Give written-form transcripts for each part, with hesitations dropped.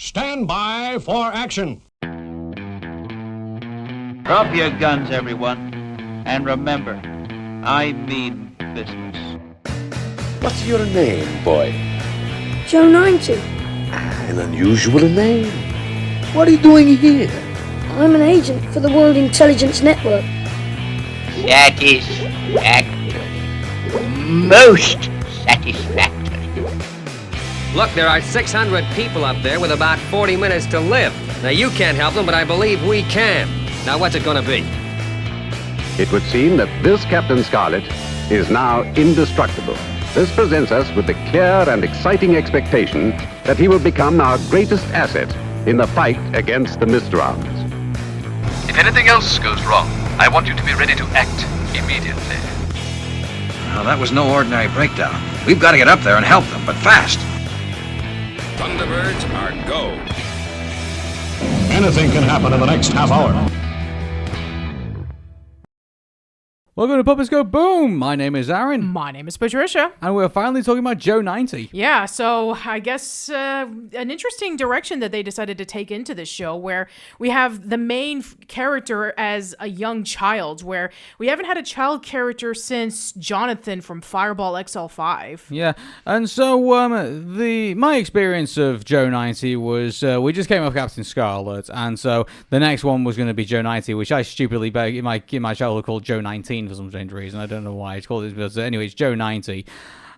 Stand by for action. Drop your guns, everyone. And remember, I mean business. What's your name, boy? Joe 90. An unusual name. What are you doing here? I'm an agent for the World Intelligence Network. Satisfactory. Most satisfactory. Look, there are 600 people up there with about 40 minutes to live. Now, you can't help them, but I believe we can. Now, what's it gonna be? It would seem that this Captain Scarlet is now indestructible. This presents us with the clear and exciting expectation that he will become our greatest asset in the fight against the Mysterons. If anything else goes wrong, I want you to be ready to act immediately. Now, that was no ordinary breakdown. We've got to get up there and help them, but fast. Thunderbirds are go. Anything can happen in the next half hour. Welcome to Puppets Go Boom! My name is Aaron. My name is Patricia. And we're finally talking about Joe 90. Yeah, so I guess an interesting direction that they decided to take into this show, where we have the main character as a young child, where we haven't had a child character since Jonathan from Fireball XL5. Yeah, and so my experience of Joe 90 was we just came off Captain Scarlet, and so the next one was going to be Joe 90, which I stupidly in my childhood called Joe 19 for some strange reason. I don't know why it's called it, but anyway, it's Joe 90.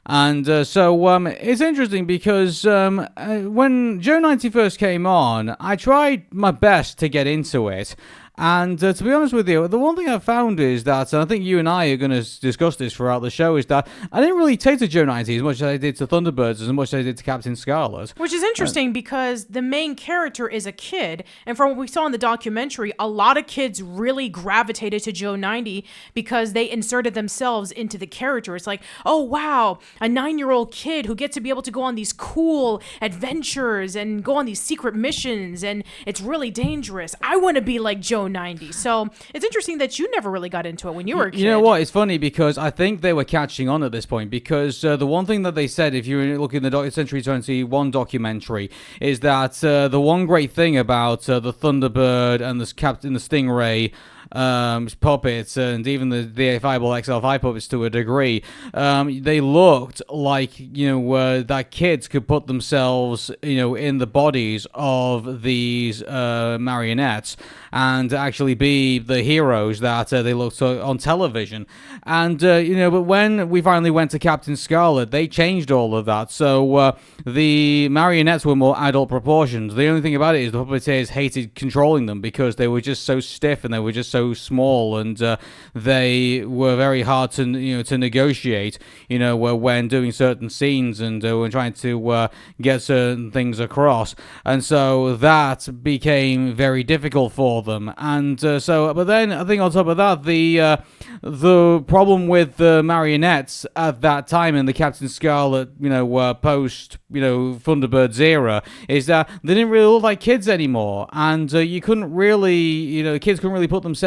And so it's interesting because when Joe 90 first came on, I tried my best to get into it. And to be honest with you, the one thing I found is that, and I think you and I are going to discuss this throughout the show, is that I didn't really take to Joe 90 as much as I did to Thunderbirds, as much as I did to Captain Scarlet. Which is interesting because the main character is a kid, and from what we saw in the documentary, a lot of kids really gravitated to Joe 90 because they inserted themselves into the character. It's like, oh wow, a 9-year-old kid who gets to be able to go on these cool adventures and go on these secret missions, and it's really dangerous. I want to be like Joe 90. So it's interesting that you never really got into it when you were a kid. You know what? It's funny because I think they were catching on at this point because the one thing that they said, if you look in the Century 21 documentary, is that the one great thing about the Thunderbird and the Stingray puppets and even the Fireball XL5 puppets to a degree, they looked like, that kids could put themselves, in the bodies of these marionettes and actually be the heroes that they looked on television. And, but when we finally went to Captain Scarlet, they changed all of that. So the marionettes were more adult proportions. The only thing about it is the puppeteers hated controlling them because they were just so stiff and they were just so small, and they were very hard to negotiate, when doing certain scenes and when trying to get certain things across. And so that became very difficult for them. And but then I think on top of that, the problem with the marionettes at that time in the Captain Scarlet, post, Thunderbirds era, is that they didn't really look like kids anymore, and you couldn't really, kids couldn't really put themselves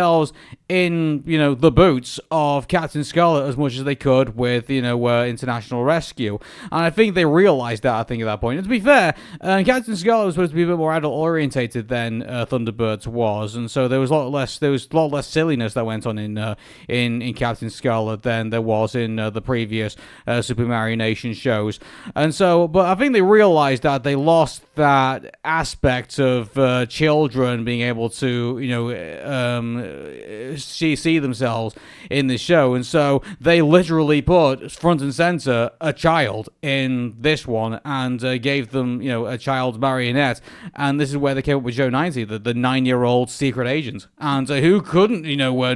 in, the boots of Captain Scarlet as much as they could with, International Rescue. And I think they realized that, at that point. And to be fair, Captain Scarlet was supposed to be a bit more adult orientated than Thunderbirds was, and so there was a lot less silliness that went on in Captain Scarlet than there was in the previous Super Mario Nation shows. And so, but I think they realized that they lost that aspect of children being able to, see themselves in the show, and so they literally put front and center a child in this one and gave them, a child's marionette, and this is where they came up with Joe 90, the 9-year-old secret agent, and who couldn't,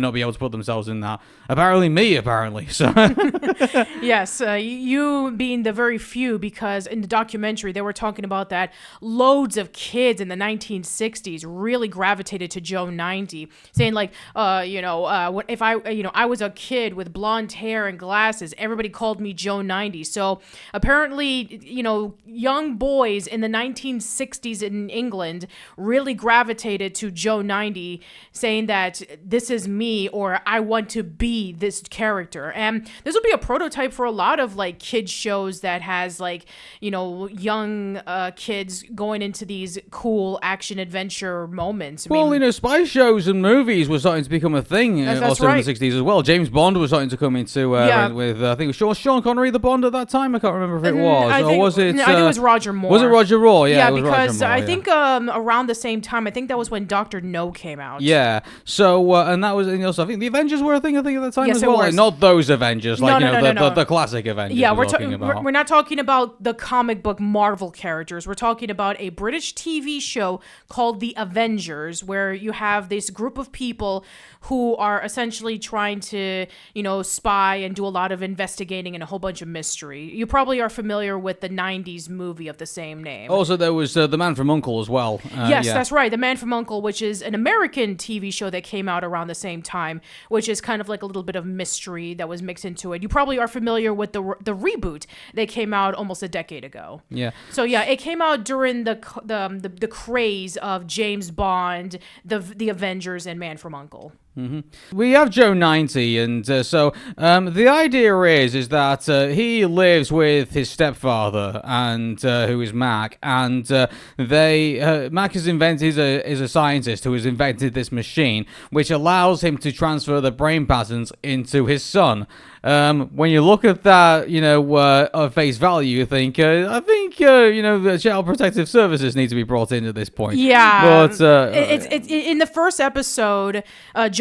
not be able to put themselves in that. Apparently me, so. Yes, you being the very few, because in the documentary they were talking about that loads of kids in the 1960s really gravitated to Joe 90, saying like, if I was a kid with blonde hair and glasses, everybody called me Joe 90. So apparently, young boys in the 1960s in England really gravitated to Joe 90, saying that this is me, or I want to be this character. And this would be a prototype for a lot of like kid shows that has like, young kids going into these cool action adventure moments. Spy shows and movies were starting to become a thing also in the 60s as well. James Bond was starting to come into with I think it was Sean Connery the Bond at that time. I can't remember if it was. I think it was Roger Moore. Was it Roger Moore? Yeah, it was because Roger Moore, I think around the same time, I think that was when Dr. No came out. Yeah. So and that was, and also I think the Avengers were a thing. I think at the time as well. Like, not those Avengers, like no. the classic Avengers. Yeah, we're not talking about the comic book Marvel characters. We're talking about a British TV show called The Avengers, where you have this group of people who are essentially trying to, spy and do a lot of investigating and a whole bunch of mystery. You probably are familiar with the 90s movie of the same name. Also, there was The Man from U.N.C.L.E. as well. Yes, that's right. The Man from U.N.C.L.E., which is an American TV show that came out around the same time, which is kind of like a little bit of mystery that was mixed into it. You probably are familiar with the reboot that came out almost a decade ago. Yeah. So yeah, it came out during the craze of James Bond, the Avengers, and Man from U.N.C.L.E. Mm-hmm. We have Joe 90, and so the idea is that he lives with his stepfather, and who is Mac, and Mac is a scientist who has invented this machine which allows him to transfer the brain patterns into his son. When you look at that, at face value, you think, the Child Protective Services need to be brought in at this point. Yeah. But it's in the first episode,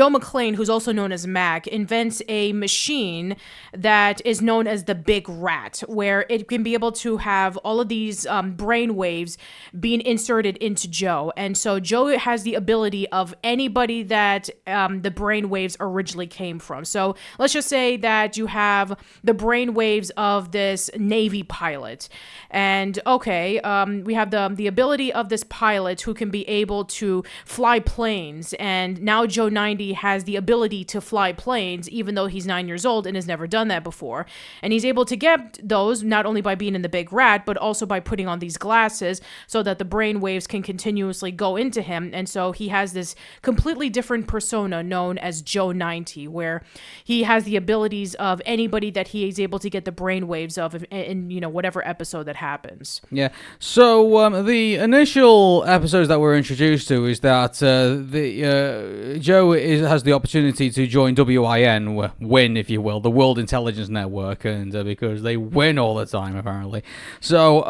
Joe McClaine, who's also known as Mac, invents a machine that is known as the Big Rat, where it can be able to have all of these brain waves being inserted into Joe. And so Joe has the ability of anybody that the brain waves originally came from. So let's just say that you have the brain waves of this Navy pilot. And we have the ability of this pilot who can be able to fly planes. And now Joe 90 has the ability to fly planes, even though he's 9 years old and has never done that before. And he's able to get those not only by being in the Big Rat, but also by putting on these glasses so that the brain waves can continuously go into him. And so he has this completely different persona known as Joe 90, where he has the abilities of anybody that he is able to get the brain waves of in whatever episode that happens. Yeah. So the initial episodes that we're introduced to is that Joe has the opportunity to join WIN, if you will, the World Intelligence Network, and because they win all the time apparently. So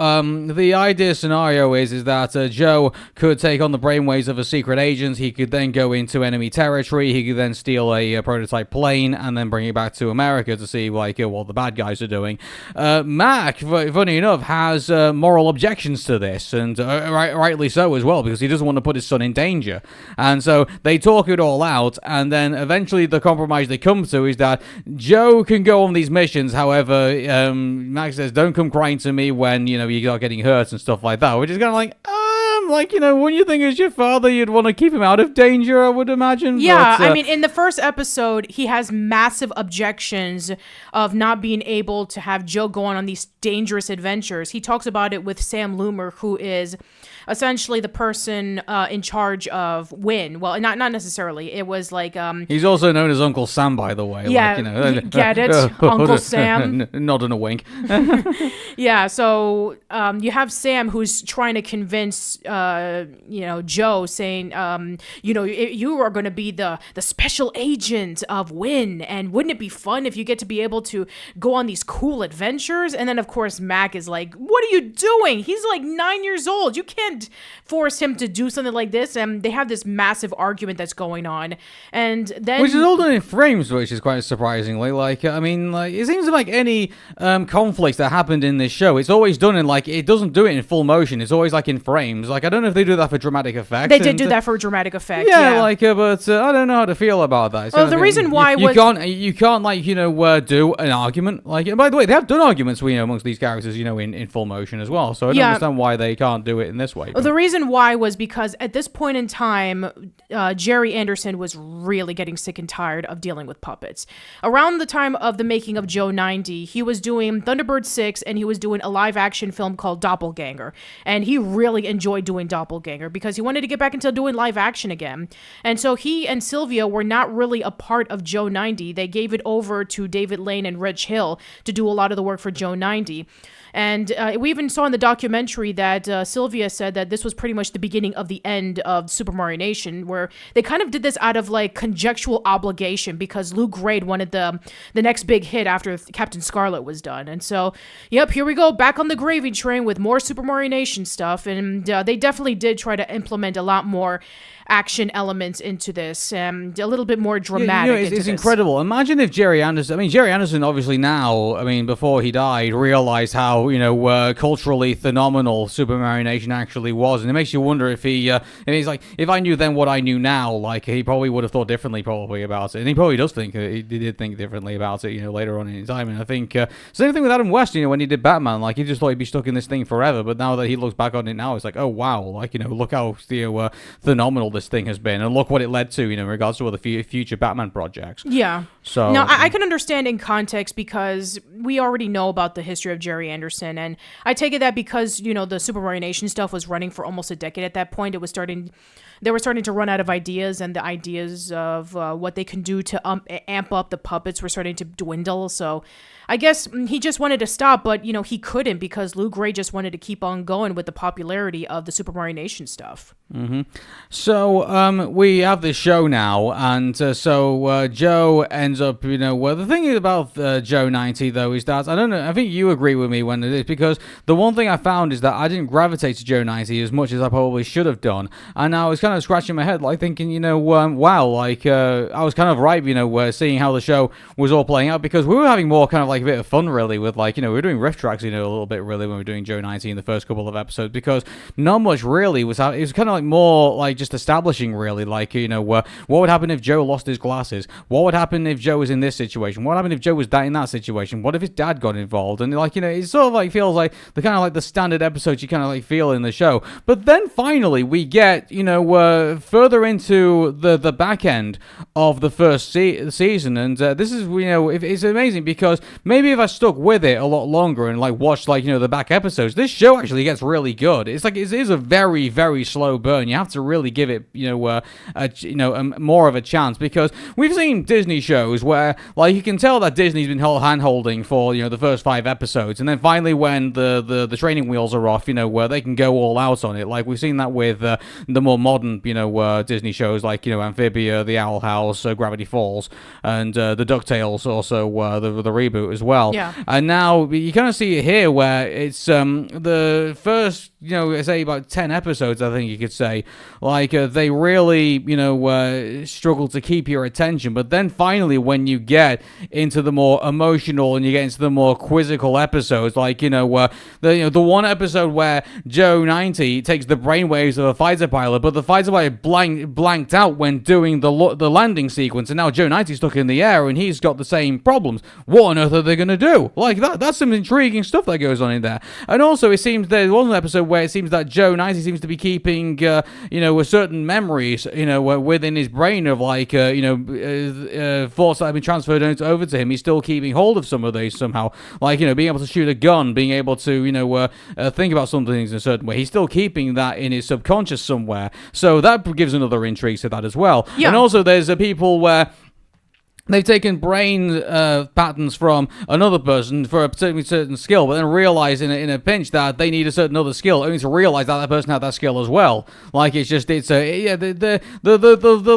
the idea scenario is that Joe could take on the brainwaves of a secret agent. He could then go into enemy territory. He could then steal a prototype plane and then bring it back to America to see what the bad guys are doing. Mac, funny enough, has moral objections to this, and rightly so as well, because he doesn't want to put his son in danger. And so they talk it all out, and then eventually the compromise they come to is that Joe can go on these missions. However, Mac says, "Don't come crying to me when you are getting hurt and stuff like that," which is kind of like, when you think as your father, you'd want to keep him out of danger, I would imagine. Yeah, but, in the first episode, he has massive objections of not being able to have Joe go on these dangerous adventures. He talks about it with Sam Loomer, who is essentially the person in charge of WIN. Well, not necessarily. It was like... He's also known as Uncle Sam, by the way. Yeah, get it? Uncle Sam. Nod and a wink. Yeah, so you have Sam who's trying to convince, Joe, saying, you are going to be the special agent of WIN, and wouldn't it be fun if you get to be able to go on these cool adventures? And then, of course, Mac is like, what are you doing? He's like 9 years old. You can't force him to do something like this. And they have this massive argument that's going on. And then... Which is all done in frames, which is quite surprisingly. It seems like any conflicts that happened in this show, it's always done in, it doesn't do it in full motion. It's always, in frames. Like, I don't know if they do that for dramatic effect. They did do that for dramatic effect. Yeah, like, but I don't know how to feel about that. Well, the reason why you can't like, do an argument. Like, and by the way, they have done arguments, amongst these characters, in full motion as well. So I don't understand why they can't do it in this way. Well, the reason why was because at this point in time, Jerry Anderson was really getting sick and tired of dealing with puppets. Around the time of the making of Joe 90, he was doing Thunderbird 6 and he was doing a live action film called Doppelganger. And he really enjoyed doing Doppelganger because he wanted to get back into doing live action again. And so he and Sylvia were not really a part of Joe 90. They gave it over to David Lane and Reg Hill to do a lot of the work for Joe 90. And we even saw in the documentary that Sylvia said that this was pretty much the beginning of the end of Super Mario Nation, where they kind of did this out of like conjectural obligation because Lou Grade wanted the next big hit after Captain Scarlet was done. And so, yep, here we go, back on the gravy train with more Super Mario Nation stuff. And they definitely did try to implement a lot more action elements into this and a little bit more dramatic. It's incredible. Imagine if Jerry Anderson obviously now, before he died, realized how, culturally phenomenal Super Mario Nation actually was. And it makes you wonder if he's like, if I knew then what I knew now, like, he probably would have thought differently probably about it. And he probably does think, he did think differently about it, later on in his time. And I think, same thing with Adam West, when he did Batman, like, he just thought he'd be stuck in this thing forever. But now that he looks back on it now, it's like, oh, wow, like, look how, phenomenal this thing has been, and look what it led to, in regards to other future Batman projects. Yeah. So now I can understand in context because we already know about the history of Jerry Anderson, and I take it that because the Super Mario Nation stuff was running for almost a decade at that point, they were starting to run out of ideas, and the ideas of what they can do to amp up the puppets were starting to dwindle. So I guess he just wanted to stop, but he couldn't because Lou Gray just wanted to keep on going with the popularity of the Super Mario Nation stuff. Mm-hmm. So we have this show now, and so Joe ends up, the thing about Joe 90 though is that I don't know. I think you agree with me when it is, because the one thing I found is that I didn't gravitate to Joe 90 as much as I probably should have done, and I was kind of scratching my head, like thinking, wow, like I was kind of right, seeing how the show was all playing out, because we were having more kind of like a bit of fun really with we were doing riff tracks, a little bit really when we were doing Joe 90 in the first couple of episodes, because not much really was it was kind of like more like just establishing really, like, what would happen if Joe lost his glasses, what would happen if Joe was in this situation, what happened if Joe was in that situation, what if his dad got involved, and it sort of like feels like the kind of like the standard episodes you kind of like feel in the show. But then finally we get further into the back end of the first season, and this is it's amazing because maybe if I stuck with it a lot longer and like watched the back episodes, this show actually gets really good. It's like it is a very, very slow burn. You have to really give it more of a chance, because we've seen Disney shows where like you can tell that Disney's been hand-holding for the first 5 episodes, and then finally when the training wheels are off, where they can go all out on it. Like we've seen that with the more modern Disney shows like Amphibia, The Owl House, Gravity Falls, and the DuckTales also the reboot as well. Yeah. And now you kind of see it here where it's the first say about 10 episodes, I think you could say, like they really struggle to keep your attention. But then finally when you get into the more emotional and you get into the more quizzical episodes, like the one episode where Joe 90 takes the brainwaves of a fighter pilot, but the fighter pilot blanked out when doing the landing sequence, and now Joe 90's stuck in the air and he's got the same problems. What on earth are they going to do? Like that's some intriguing stuff that goes on in there. And also it seems there was an episode where it seems that Joe 90 seems to be keeping certain memories within his brain of like thoughts that have been transferred over to him. He's still keeping hold of some of these somehow, like being able to shoot a gun, being able to think about some things in a certain way. He's still keeping that in his subconscious somewhere, so that gives another intrigue to that as well. Yeah. And also there's people where they've taken brain patterns from another person for a certain skill, but then realize in a pinch that they need a certain other skill, only to realize that person had that skill as well. Like the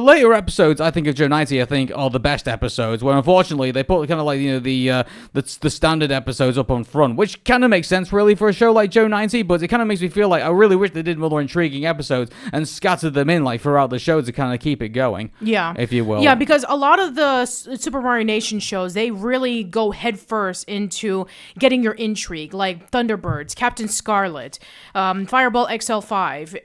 later episodes I think of Joe 90 I think are the best episodes, where unfortunately they put kind of like the standard episodes up on front, which kind of makes sense really for a show like Joe 90, but it kind of makes me feel like I really wish they did more intriguing episodes and scattered them in like throughout the show to kind of keep it going. Yeah, if you will. Yeah, because a lot of the Super Mario Nation shows, they really go headfirst into getting your intrigue, like Thunderbirds, Captain Scarlet, Fireball XL5,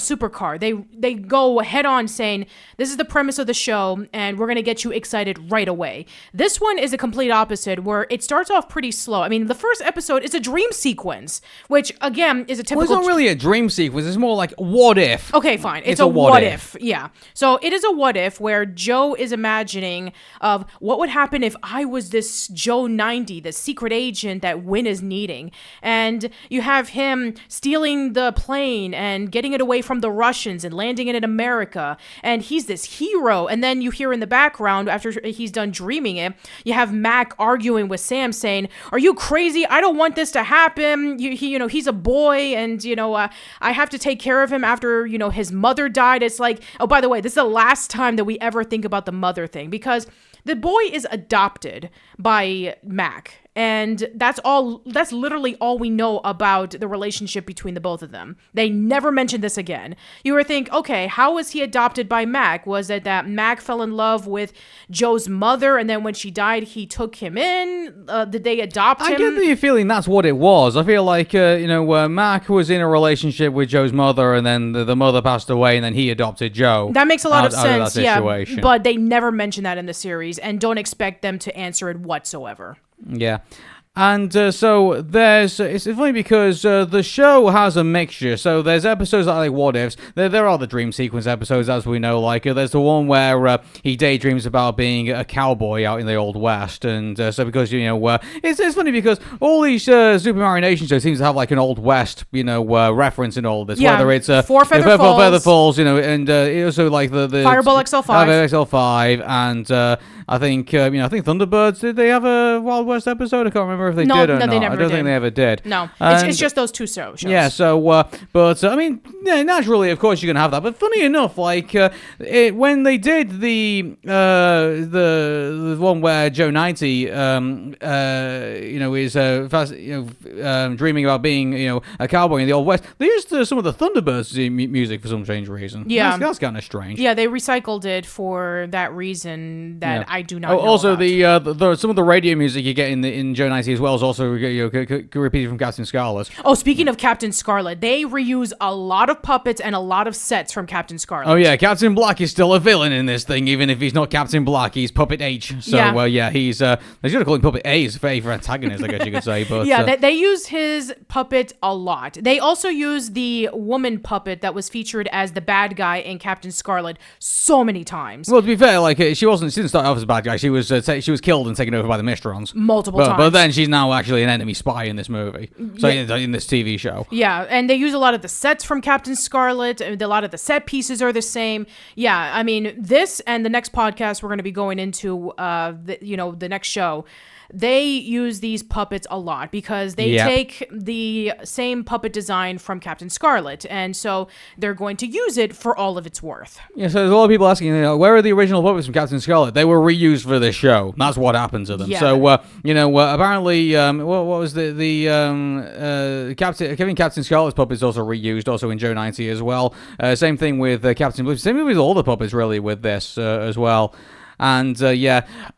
Supercar. They go head on saying, this is the premise of the show, and we're going to get you excited right away. This one is a complete opposite, where it starts off pretty slow. I mean, the first episode is a dream sequence, which, again, is a typical... Well, it's not really a dream sequence. It's more like, what if? Okay, fine. It's a what if. Yeah. So it is a what if, where Joe is imagining of what would happen if I was this Joe 90, the secret agent that Win is needing. And you have him stealing the plane and getting it away from the Russians and landing it in America. And he's this hero. And then you hear in the background, after he's done dreaming it, you have Mac arguing with Sam saying, are you crazy? I don't want this to happen. He's a boy, and, I have to take care of him after, his mother died. It's like, oh, by the way, this is the last time that we ever think about the mother thing, because the boy is adopted by Mac. And that's literally all we know about the relationship between the both of them. They never mention this again. You would think, okay, how was he adopted by Mac? Was it that Mac fell in love with Joe's mother, and then when she died, he took him in? Did they adopt him? I get the feeling that's what it was. I feel like, Mac was in a relationship with Joe's mother, and then the mother passed away, and then he adopted Joe. That makes a lot of sense, yeah. But they never mention that in the series, and don't expect them to answer it whatsoever. Yeah. And so it's funny because the show has a mixture. So there's episodes that are like what ifs. There are the dream sequence episodes, as we know. Like there's the one where he daydreams about being a cowboy out in the Old West, and so because it's funny because all these Super Mario Nation shows seems to have like an Old West reference in all this. Yeah, whether it's Four Feather Falls, and also like the Fireball XL5, XL5, and I think Thunderbirds, did they have a Wild West episode? I can't remember if they did or not. They never I don't did. think they ever did. No, it's just those two shows. Yeah, so, naturally, of course, you're going to have that. But funny enough, like, when they did the one where Joe 90, is dreaming about being, a cowboy in the Old West, they used some of the Thunderbirds music for some strange reason. Yeah. That's kind of strange. Yeah, they recycled it for that reason that I do not know also, about. some of the radio music you get in Joe 90 as well is also repeated from Captain Scarlet. Oh, speaking of Captain Scarlet, they reuse a lot of puppets and a lot of sets from Captain Scarlet. Oh yeah, Captain Black is still a villain in this thing, even if he's not Captain Black. He's Puppet H. So he's they should have called him Puppet A for antagonist, I guess you could say. But they use his puppet a lot. They also use the woman puppet that was featured as the bad guy in Captain Scarlet so many times. Well, to be fair, like she didn't start off as a bad guy. She was killed and taken over by the Mysterons multiple times. But then she's now actually an enemy spy in this movie. So in this TV show. Yeah, and they use a lot of the sets from Captain Scarlet. A lot of the set pieces are the same. Yeah, I mean, this and the next podcast we're going to be going into, the next show. They use these puppets a lot because they take the same puppet design from Captain Scarlet, and so they're going to use it for all of its worth. Yeah, so there's a lot of people asking, where are the original puppets from Captain Scarlet? They were reused for this show. That's what happened to them. Yeah. So, apparently, what was Captain Scarlet's puppets also reused, also in Joe 90 as well. Same thing with Captain Blue. Same with all the puppets, really, with this as well. And,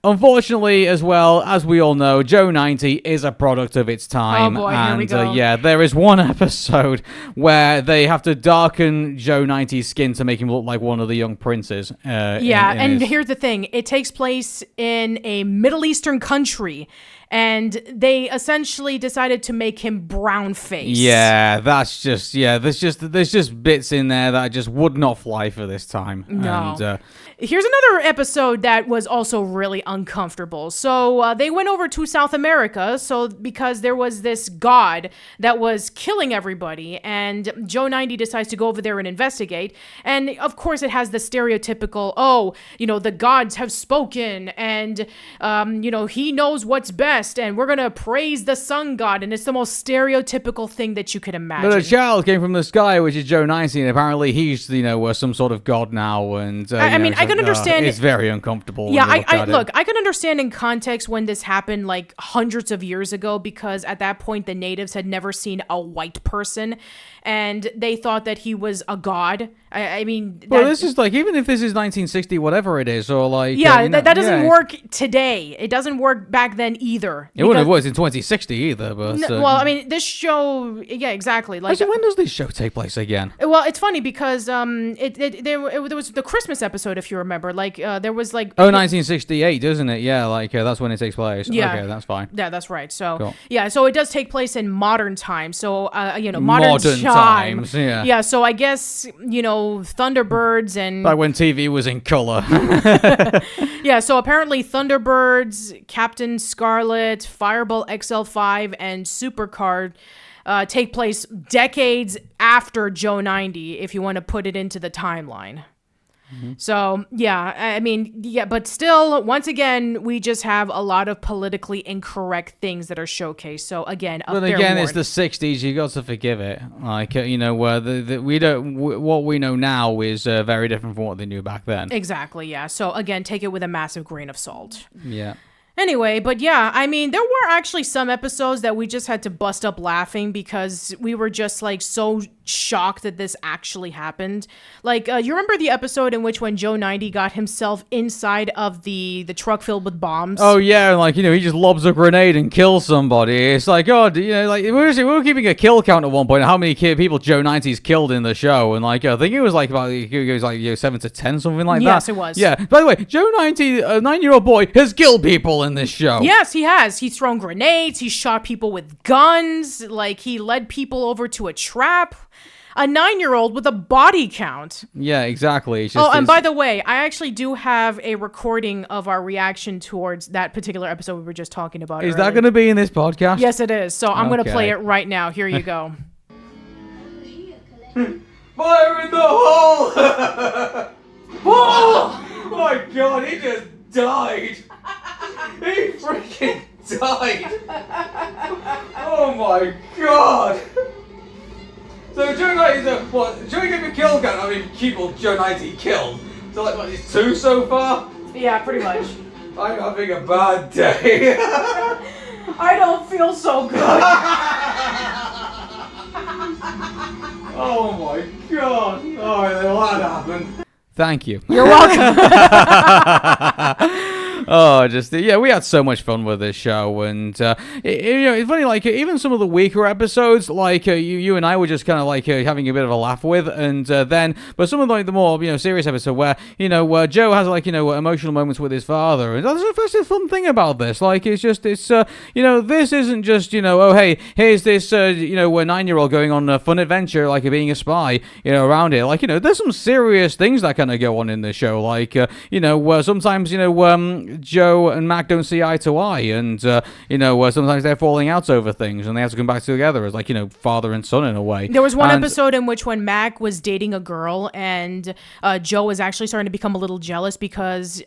unfortunately, as well, as we all know, Joe 90 is a product of its time. Oh, boy, and, here we go. There is one episode where they have to darken Joe 90's skin to make him look like one of the young princes. Here's the thing. It takes place in a Middle Eastern country, and they essentially decided to make him brown face. Yeah, that's just, there's just bits in there that just would not fly for this time. No. And, here's another episode that was also really uncomfortable. So they went over to South America, because there was this god that was killing everybody, and Joe 90 decides to go over there and investigate. And of course, it has the stereotypical, the gods have spoken, and he knows what's best. And we're going to praise the sun god. And it's the most stereotypical thing that you could imagine. But a child came from the sky, which is Joe 90, and apparently he's, some sort of god now. And I can understand. It's very uncomfortable. Yeah, I can understand in context when this happened like hundreds of years ago, because at that point, the natives had never seen a white person. And they thought that he was a god. I mean... Well, this is like, even if this is 1960, whatever it is, or like... Yeah, that doesn't work today. It doesn't work back then either. It wouldn't have worked in 2060 either, but... well, I mean, this show... Yeah, exactly. Like, actually, when does this show take place again? Well, it's funny because there was the Christmas episode, if you remember. Like, there was like... Oh, 1968, isn't it? Yeah, like, that's when it takes place. Yeah. Okay, that's fine. Yeah, that's right. So, cool. Yeah, so it does take place in modern times. So, modern times, yeah. Yeah, so I guess, Thunderbirds and... Like when TV was in color. Yeah, so apparently Thunderbirds, Captain Scarlet, Fireball XL5, and Supercard take place decades after Joe 90, if you want to put it into the timeline. So, yeah, I mean, yeah, but still, once again, we just have a lot of politically incorrect things that are showcased. So, again, but again, it's the 60s. You got to forgive it. Like, what we know now is very different from what they knew back then. Exactly, yeah. So, again, take it with a massive grain of salt. Yeah. Anyway, but yeah, I mean, there were actually some episodes that we just had to bust up laughing because we were just like so shocked that this actually happened. Like, you remember the episode in which when Joe 90 got himself inside of the truck filled with bombs? Oh yeah, and like, he just lobs a grenade and kills somebody. It's like, like we were keeping a kill count at one point. How many people Joe 90's killed in the show? And like, I think it was like about 7 to 10, something like that. Yes, it was. Yeah. By the way, Joe 90, a 9-year-old boy, has killed people in this show. Yes, he has. He's thrown grenades. He shot people with guns. Like, he led people over to a trap. A 9-year-old with a body count. Yeah, exactly. And by the way, I actually do have a recording of our reaction towards that particular episode we were just talking about. Is that going to be in this podcast? Yes, it is. So I'm going to play it right now. Here you go. Fire in the hole! Oh my god, he just died. He freaking died. Oh my god. So Joe 90's Joe gave a kill count. How many people Joe 90 killed? So like, what, it's 2 so far? Yeah, pretty much. I'm having a bad day. I don't feel so good. Oh my god. Alright, well that happened. Thank you. You're welcome. We had so much fun with this show, and it's funny, like, even some of the weaker episodes, like, you and I were just kind of, like, having a bit of a laugh with, and but some of, like, the more, serious episode where, where Joe has, like, emotional moments with his father, and that's the fun thing about this, like, this isn't just, oh, hey, here's this, 9-year-old going on a fun adventure, like, being a spy, around here, like, there's some serious things that kind of go on in this show, like, sometimes, Joe and Mac don't see eye to eye, and sometimes they're falling out over things, and they have to come back together as, like, father and son in a way. There was one episode in which when Mac was dating a girl, and Joe was actually starting to become a little jealous because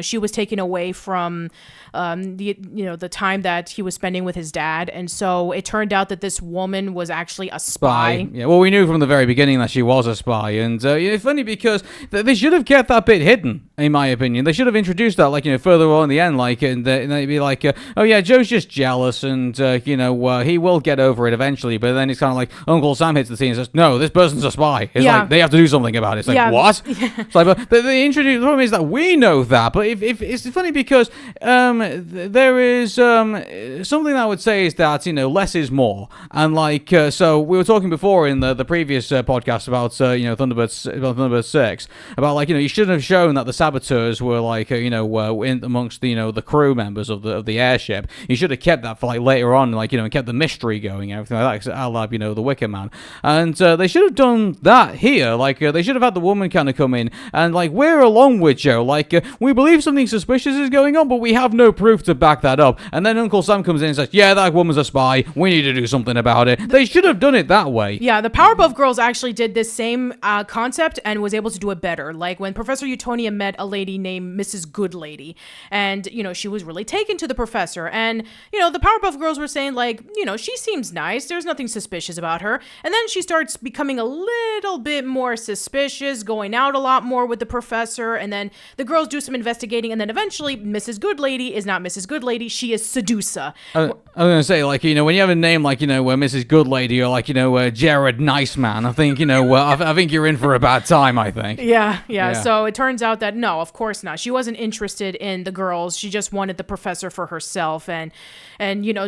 she was taken away from the time that he was spending with his dad, and so it turned out that this woman was actually a spy. Yeah, well, we knew from the very beginning that she was a spy, and it's funny because they should have kept that bit hidden, in my opinion. They should have introduced that, like, further on in the end, like, and they'd be like, oh yeah, Joe's just jealous, and he will get over it eventually. But then it's kind of like Uncle Sam hits the scene and says, no, this person's a spy. It's like they have to do something about it. It's like, what? It's like, but they introduce. The problem is that we know that, but if it's funny because there is something that I would say is that less is more, and like so we were talking before in the previous podcast about Thunderbird 6 about, like, you shouldn't have shown that the saboteurs were, like, in amongst the crew members of the airship. You should have kept that for, like, later on, like, and kept the mystery going and everything like that. I'll have the Wicker Man, and they should have done that here. Like, they should have had the woman kind of come in and, like, we're along with Joe. Like, we believe something suspicious is going on, but we have no proof to back that up. And then Uncle Sam comes in and says, yeah, that woman's a spy. We need to do something about it. They should have done it that way. Yeah, the Powerpuff Girls actually did this same concept and was able to do it better. Like, when Professor Utonia met a lady named Mrs. Good Lady, And, she was really taken to the professor. And, the Powerpuff Girls were saying, like, she seems nice. There's nothing suspicious about her. And then she starts becoming a little bit more suspicious, going out a lot more with the professor. And then the girls do some investigating. And then eventually, Mrs. Goodlady is not Mrs. Goodlady. She is Sedusa. I was going to say, like, when you have a name like, Mrs. Goodlady or like, Jared Niceman, I think, I think you're in for a bad time, I think. Yeah. So it turns out that, no, of course not. She wasn't interested in the girls. She just wanted the professor for herself. And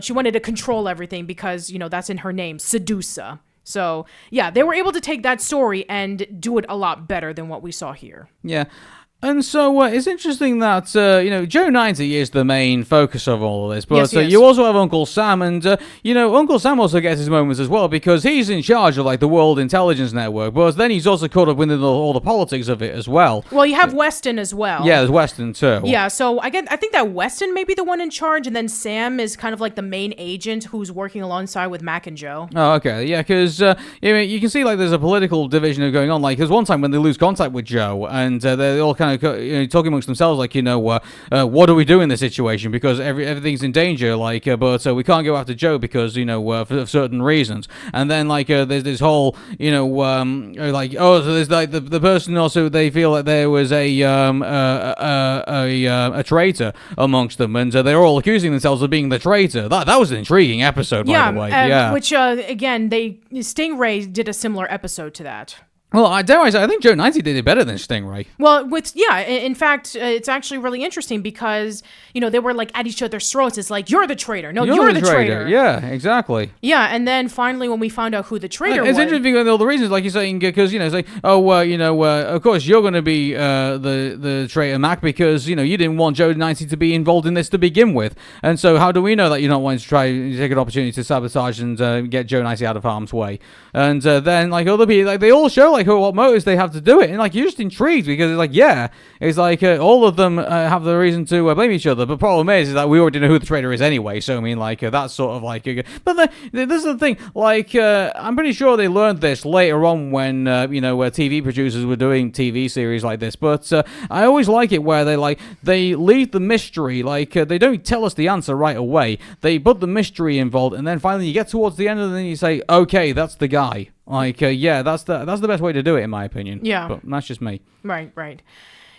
she wanted to control everything because, that's in her name, Sedusa. So, yeah, they were able to take that story and do it a lot better than what we saw here. Yeah. And so it's interesting that, Joe 90 is the main focus of all of this. But yes. You also have Uncle Sam. And, Uncle Sam also gets his moments as well because he's in charge of, like, the World Intelligence Network. But then he's also caught up with all the politics of it as well. Well, you have Weston as well. Yeah, there's Weston, too. Yeah, so I think that Weston may be the one in charge. And then Sam is kind of like the main agent who's working alongside with Mac and Joe. Oh, okay. Yeah, because you can see, like, there's a political division going on. Like, there's one time when they lose contact with Joe and they're all kind of talking amongst themselves, like, what do we do in this situation? Because everything's in danger, like, but we can't go after Joe because, for certain reasons. And then, like, there's this whole, like, so there's, like, the person also, they feel that there was a traitor amongst them, and they're all accusing themselves of being the traitor. That was an intriguing episode, by the way. Which, again, Stingray did a similar episode to that. Well, I think Joe 90 did it better than Stingray. Well, in fact, it's actually really interesting because, they were like at each other's throats. It's like, you're the traitor. No, you're the traitor. Yeah, exactly. Yeah, and then finally when we found out who the traitor was. It's interesting with all the reasons, like you're saying, because, it's like, of course you're going to be the traitor, Mac, because, you didn't want Joe 90 to be involved in this to begin with. And so how do we know that you're not wanting to try to take an opportunity to sabotage and get Joe 90 out of harm's way? And then, like, other people, like, they all show, like, what motives they have to do it, and like you're just intrigued because it's like all of them have the reason to blame each other. But problem is that we already know who the traitor is anyway. So I mean, like that's sort of like. But this is the thing. Like I'm pretty sure they learned this later on when where TV producers were doing TV series like this. But I always like it where they leave the mystery. Like they don't tell us the answer right away. They put the mystery involved, and then finally you get towards the end, and then you say, okay, that's the guy. Like, that's the best way to do it, in my opinion. Yeah. But that's just me. Right.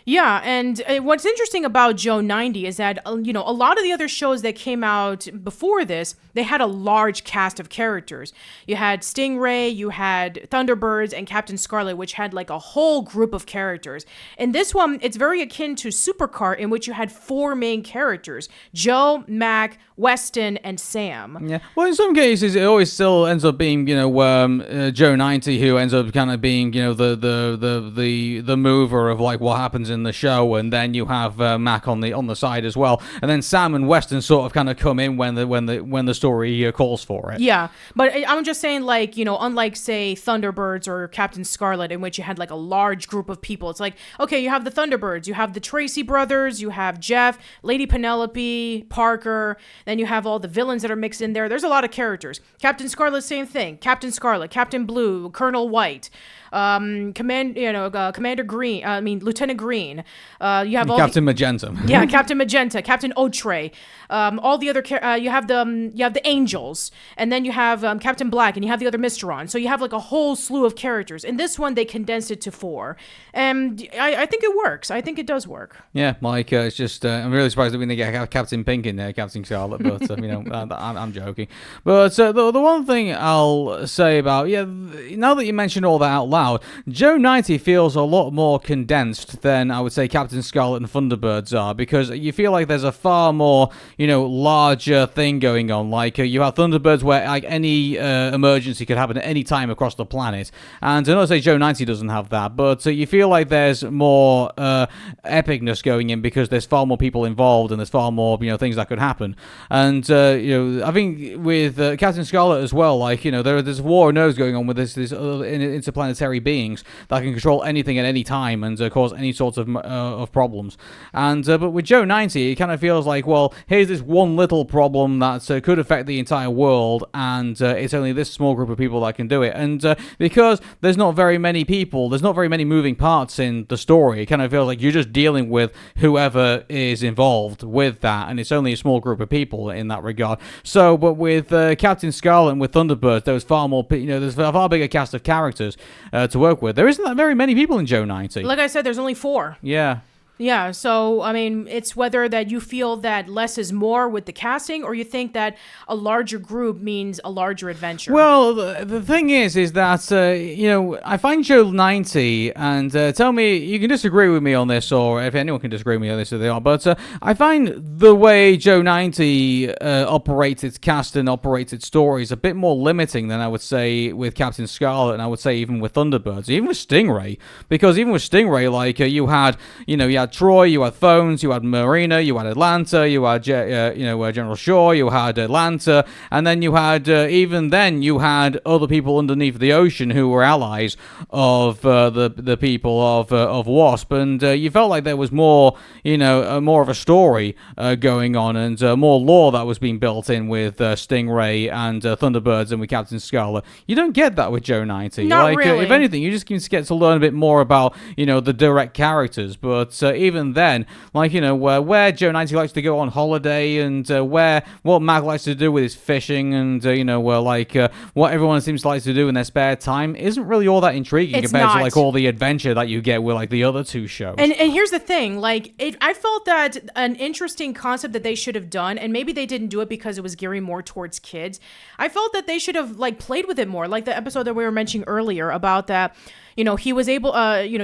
Yeah, and what's interesting about Joe 90 is that, a lot of the other shows that came out before this, they had a large cast of characters. You had Stingray, you had Thunderbirds, and Captain Scarlet, which had like a whole group of characters. In this one, it's very akin to Supercar, in which you had 4 main characters: Joe, Mac, Weston, and Sam. Yeah. Well, in some cases, it always still ends up being, Joe 90 who ends up kind of being, the mover of like what happens in the show, and then you have Mac on the side as well, and then Sam and Weston sort of kind of come in when the story calls for it. Yeah, but I'm just saying, like, unlike say Thunderbirds or Captain Scarlet, in which you had like a large group of people, it's like, okay, you have the Thunderbirds, you have the Tracy brothers, you have Jeff, Lady Penelope, Parker, then you have all the villains that are mixed in there. There's a lot of characters. Captain Scarlet, same thing. Captain Scarlet, Captain Blue, Colonel White. Commander Green. Lieutenant Green. You have all Captain Magenta. Yeah, Captain Magenta, Captain Otre. All the other you have the Angels, and then you have Captain Black, and you have the other Mysteron. So you have like a whole slew of characters. In this one, they condensed it to 4, and I think it works. I think it does work. Yeah, like it's just I'm really surprised that we didn't get Captain Pink in there, Captain Scarlet, but I'm joking. But the one thing I'll say about now that you mention all that out loud. Joe 90 feels a lot more condensed than I would say Captain Scarlet and Thunderbirds are, because you feel like there's a far more, larger thing going on. Like you have Thunderbirds where like any emergency could happen at any time across the planet, and I don't say Joe 90 doesn't have that, but you feel like there's more epicness going in because there's far more people involved and there's far more things that could happen. And I think with Captain Scarlet as well, like there's war and nose going on with this interplanetary scary beings that can control anything at any time and cause any sorts of problems. And but with Joe 90, it kind of feels like, well, here's this one little problem that could affect the entire world, and it's only this small group of people that can do it. And because there's not very many people, there's not very many moving parts in the story, it kind of feels like you're just dealing with whoever is involved with that, and it's only a small group of people in that regard. So, but with Captain Scarlet and with Thunderbirds, there was far more, there's a far bigger cast of characters to work with. There isn't that very many people in Joe 90. Like I said, there's only 4. Yeah. Yeah, so, I mean, it's whether that you feel that less is more with the casting, or you think that a larger group means a larger adventure. Well, the thing is that, I find Joe 90, and tell me, you can disagree with me on this, or if anyone can disagree with me on this, if they are, but I find the way Joe 90 operates its cast and operates its stories a bit more limiting than I would say with Captain Scarlet, and I would say even with Thunderbirds, even with Stingray, because even with Stingray, like, you had Troy, you had Phones, you had Marina, you had Atlanta, you had General Shaw, you had Atlanta, and then you had even then you had other people underneath the ocean who were allies of the people of Wasp, and you felt like there was more more of a story going on, and more lore that was being built in with Stingray and Thunderbirds and with Captain Scarlet. You don't get that with Joe 90. Not really. If anything, you just get to learn a bit more about the direct characters, but even then, where Joe 90 likes to go on holiday, and what Mag likes to do with his fishing, and what everyone seems to like to do in their spare time isn't really all that intriguing compared to all the adventure that you get with the other 2 shows. And here's the thing, I felt that an interesting concept that they should have done, and maybe they didn't do it because it was gearing more towards kids. I felt that they should have played with it more, like the episode that we were mentioning earlier about that. He was able,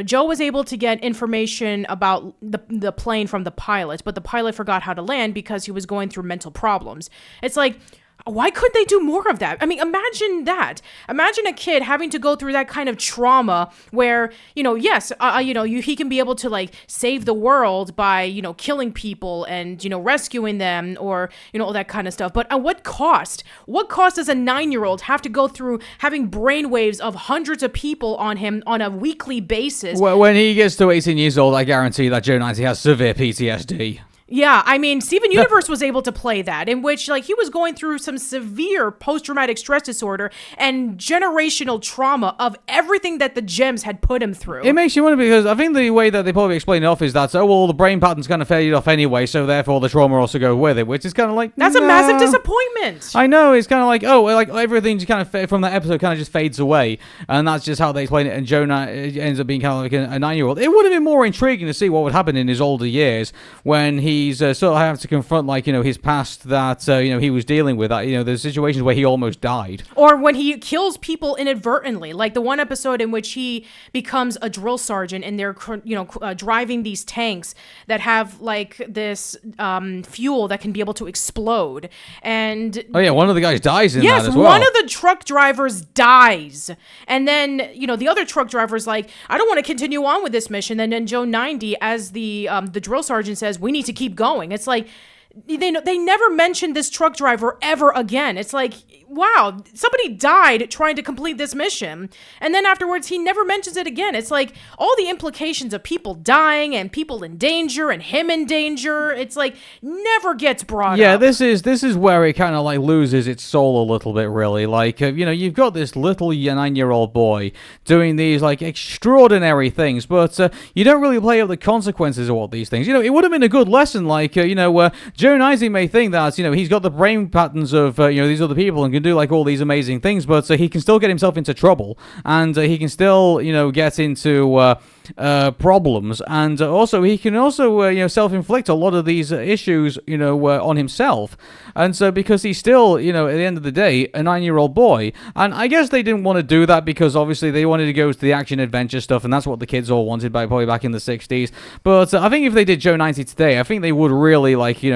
Joe was able to get information about the plane from the pilot, but the pilot forgot how to land because he was going through mental problems. It's like, why couldn't they do more of that? I mean, imagine that. Imagine a kid having to go through that kind of trauma where, yes, he can be able to save the world by, killing people and, rescuing them, or, all that kind of stuff. But at what cost? What cost does a 9-year-old have to go through having brainwaves of hundreds of people on him on a weekly basis? Well, when he gets to 18 years old, I guarantee that Joe 90 has severe PTSD. Yeah, I mean, Steven Universe was able to play that, in which, he was going through some severe post-traumatic stress disorder and generational trauma of everything that the gems had put him through. It makes you wonder, because I think the way that they probably explain it off is that, the brain pattern's kind of faded off anyway, so therefore the trauma also goes with it, which is kind of like, that's a massive disappointment. I know, it's kind of like, everything just kind of, from that episode, kind of just fades away, and that's just how they explain it, and Joe ends up being kind of like a 9-year-old. It would have been more intriguing to see what would happen in his older years, when he's sort of having to confront his past that he was dealing with, that there's situations where he almost died, or when he kills people inadvertently, like the one episode in which he becomes a drill sergeant and they're driving these tanks that have this fuel that can be able to explode, and one of the guys dies in that as well. One of the truck drivers dies, and then the other truck driver's like, I don't want to continue on with this mission, and then Joe 90, as the drill sergeant, says, we need to keep going. It's like, they never mentioned this truck driver ever again. It's like, wow, somebody died trying to complete this mission, and then afterwards he never mentions it again. It's like all the implications of people dying and people in danger and him in danger, it's like never gets brought up. Yeah, this is where it kind of loses its soul a little bit, really. You've got this little 9-year-old boy doing these extraordinary things, but you don't really play up the consequences of all these things. It would have been a good lesson, Joe 90 may think that he's got the brain patterns of these other people and can do all these amazing things, but he can still get himself into trouble, and he can still get into problems, and also he can also self-inflict a lot of these issues on himself. And so because he's still at the end of the day a 9-year-old boy, and I guess they didn't want to do that because obviously they wanted to go to the action adventure stuff, and that's what the kids all wanted probably back in the 60s. But I think if they did Joe 90 today, I think they would really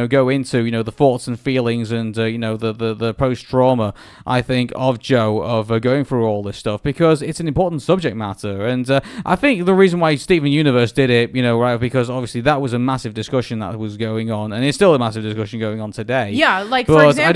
go into the thoughts and feelings and the post-trauma, I think, of Joe, of going through all this stuff, because it's an important subject matter. And I think the reason why why Steven Universe did it, right? Because obviously that was a massive discussion that was going on, and it's still a massive discussion going on today. Yeah, like, but for example,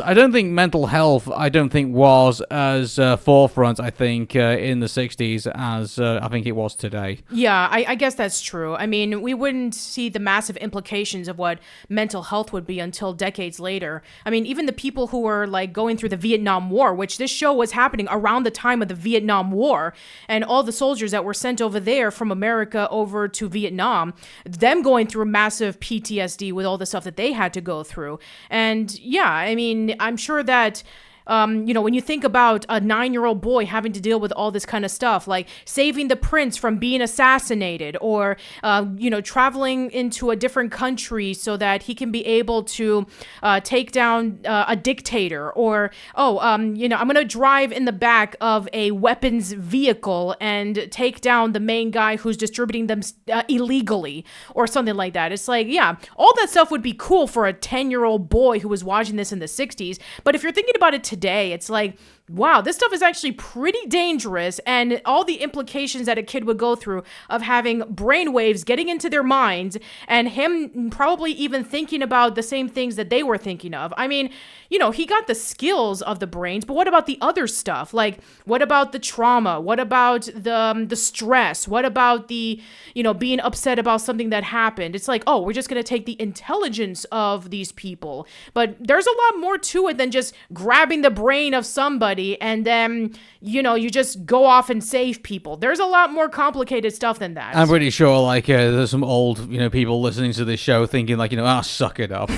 I don't think mental health, was as forefront, I think, in the 60s as I think it was today. Yeah, I guess that's true. I mean, we wouldn't see the massive implications of what mental health would be until decades later. I mean, even the people who were like going through the Vietnam War, which this show was happening around the time of the Vietnam War, and all the soldiers that were sent over there from America over to Vietnam, them going through massive PTSD with all the stuff that they had to go through. And yeah, I mean, I'm sure that when you think about a 9-year-old boy having to deal with all this kind of stuff, like saving the prince from being assassinated, or, traveling into a different country so that he can be able to take down a dictator, or, I'm going to drive in the back of a weapons vehicle and take down the main guy who's distributing them illegally, or something like that. It's like, yeah, all that stuff would be cool for a 10-year-old boy who was watching this in the 60s. But if you're thinking about it today, it's like, wow, this stuff is actually pretty dangerous, and all the implications that a kid would go through of having brainwaves getting into their minds, and him probably even thinking about the same things that they were thinking of. I mean, he got the skills of the brains, but what about the other stuff? Like, what about the trauma? What about the stress? What about the, being upset about something that happened? It's like, oh, we're just going to take the intelligence of these people. But there's a lot more to it than just grabbing the brain of somebody and then, you just go off and save people. There's a lot more complicated stuff than that. I'm pretty sure, like, there's some old, people listening to this show thinking, like, suck it up.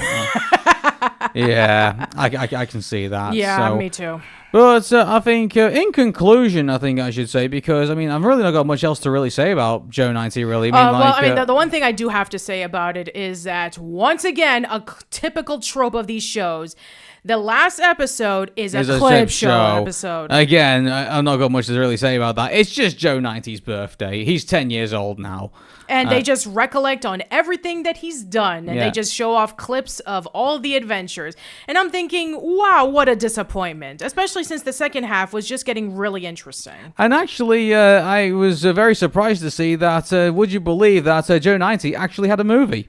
Yeah, I can see that. Yeah, so. Me too. But I think, in conclusion, I should say, because, I've really not got much else to really say about Joe 90, really. The one thing I do have to say about it is that, once again, a typical trope of these shows, the last episode is a clip show episode. Again, I've not got much to really say about that. It's just Joe 90's birthday. He's 10 years old now. And they just recollect on everything that he's done. And they just show off clips of all the adventures. And I'm thinking, wow, what a disappointment. Especially since the second half was just getting really interesting. And actually, I was very surprised to see that, would you believe that Joe 90 actually had a movie?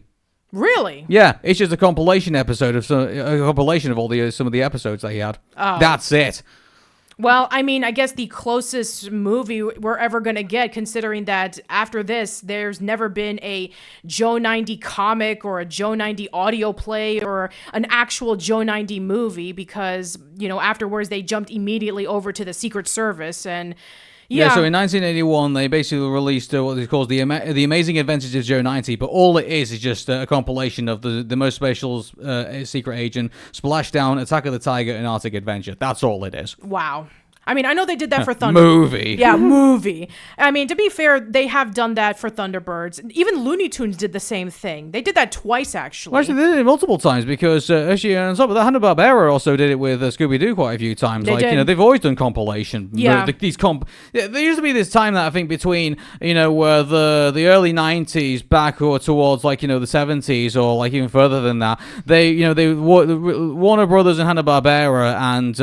Really? Yeah, it's just a compilation episode of all some of the episodes that he had. Oh. That's it. Well, I guess the closest movie we're ever going to get, considering that after this, there's never been a Joe 90 comic or a Joe 90 audio play or an actual Joe 90 movie, because, afterwards they jumped immediately over to the Secret Service. And yeah, so in 1981, they basically released what is called the Amazing Adventures of Joe 90, but all it is just a compilation of the most special secret agent, Splashdown, Attack of the Tiger, and Arctic Adventure. That's all it is. Wow. I know they did that for Thunderbirds. Movie. Yeah, movie. To be fair, they have done that for Thunderbirds. Even Looney Tunes did the same thing. They did that twice, actually. Well, actually, they did it multiple times, because actually, on top of that, Hanna-Barbera also did it with Scooby-Doo quite a few times. They did. They've always done compilation. Yeah. There used to be this time that I think between, the early 90s back or towards, the 70s, or, even further than that, Warner Brothers and Hanna-Barbera and,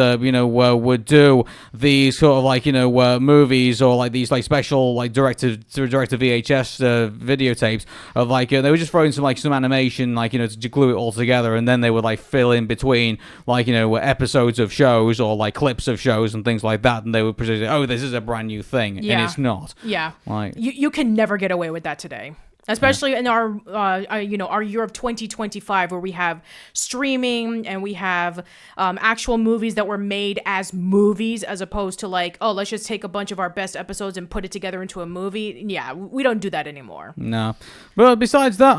would do these sort of movies, or these special direct to VHS videotapes of they were just throwing some animation to glue it all together, and then they would fill in between episodes of shows or clips of shows and things like that, and they would present, oh, this is a brand new thing, and it's not. Yeah, you can never get away with that today. Especially in our year of 2025, where we have streaming and we have actual movies that were made as movies, as opposed to let's just take a bunch of our best episodes and put it together into a movie. Yeah, we don't do that anymore. No. But besides that,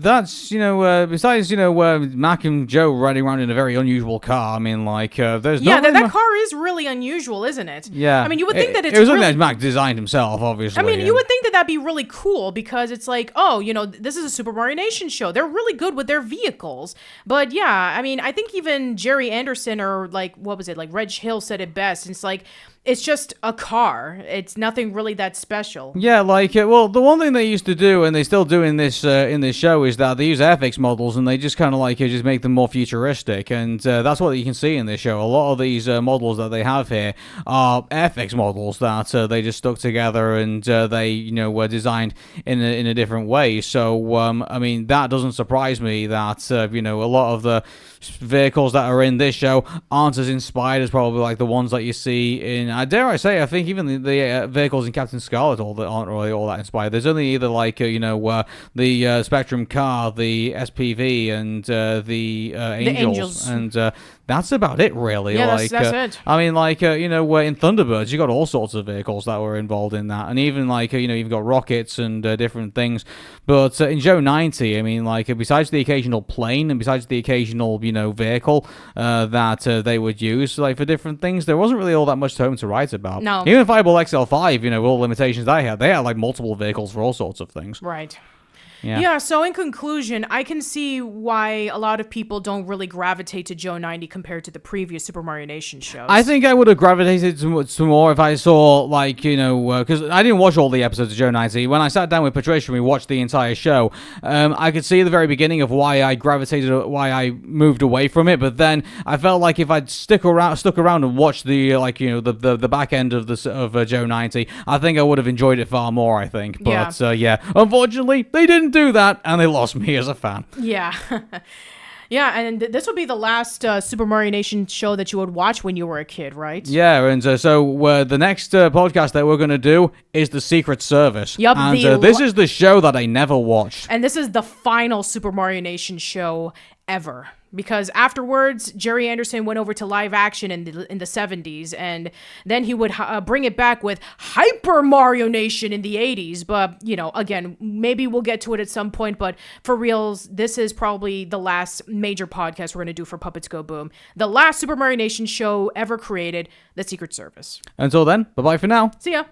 that's, besides, Mac and Joe riding around in a very unusual car, there's no... Yeah, that car is really unusual, isn't it? Yeah. You would think that it's it was something that Mac designed himself, obviously. You would think that that'd be really cool, because it's this is a Super Mario Nation show. They're really good with their vehicles. But yeah, I think even Jerry Anderson or Reg Hill said it best. It's It's just a car. It's nothing really that special. Yeah, like, well, the one thing they used to do, and they still do in this show, is that they use FX models, and they just kind of like just make them more futuristic, and that's what you can see in this show. A lot of these models that they have here are FX models that they just stuck together, and they, were designed in a different way. So, I mean, that doesn't surprise me that, a lot of the vehicles that are in this show aren't as inspired as probably like the ones that you see in, dare I say, I think even the vehicles in Captain Scarlet aren't really all that inspired. There's only either like, the Spectrum car, the SPV, and the Angels. And that's about it, really. Yeah, like, that's it. I mean, like, in Thunderbirds, you got all sorts of vehicles that were involved in that. And even, like, you've got rockets and different things. But in Joe 90, I mean, like, besides the occasional plane and besides the occasional, vehicle that they would use, like, for different things, there wasn't really all that much to write about. No. Even Fireball XL5, with all the limitations they had like multiple vehicles for all sorts of things. Right. Yeah. So in conclusion, I can see why a lot of people don't really gravitate to Joe 90 compared to the previous Super Mario Nation shows. I think I would have gravitated to more if I saw, like, because I didn't watch all the episodes of Joe 90. When I sat down with Patricia and we watched the entire show, I could see the very beginning of why I moved away from it, but then I felt like if I'd stuck around and watched the, the back end of Joe 90, I think I would have enjoyed it far more, I think. But, unfortunately, they didn't do that, and they lost me as a fan. Yeah. Yeah, and this would be the last Super Mario Nation show that you would watch when you were a kid, right? Yeah, and so the next podcast that we're going to do is The Secret Service. Yup. And this is the show that I never watched. And this is the final Super Mario Nation show ever. Because afterwards, Jerry Anderson went over to live action in the 70s, and then he would bring it back with Hyper Mario Nation in the 80s. But, again, maybe we'll get to it at some point, but for reals, this is probably the last major podcast we're going to do for Puppets Go Boom. The last Super Mario Nation show ever created, The Secret Service. Until then, bye-bye for now. See ya.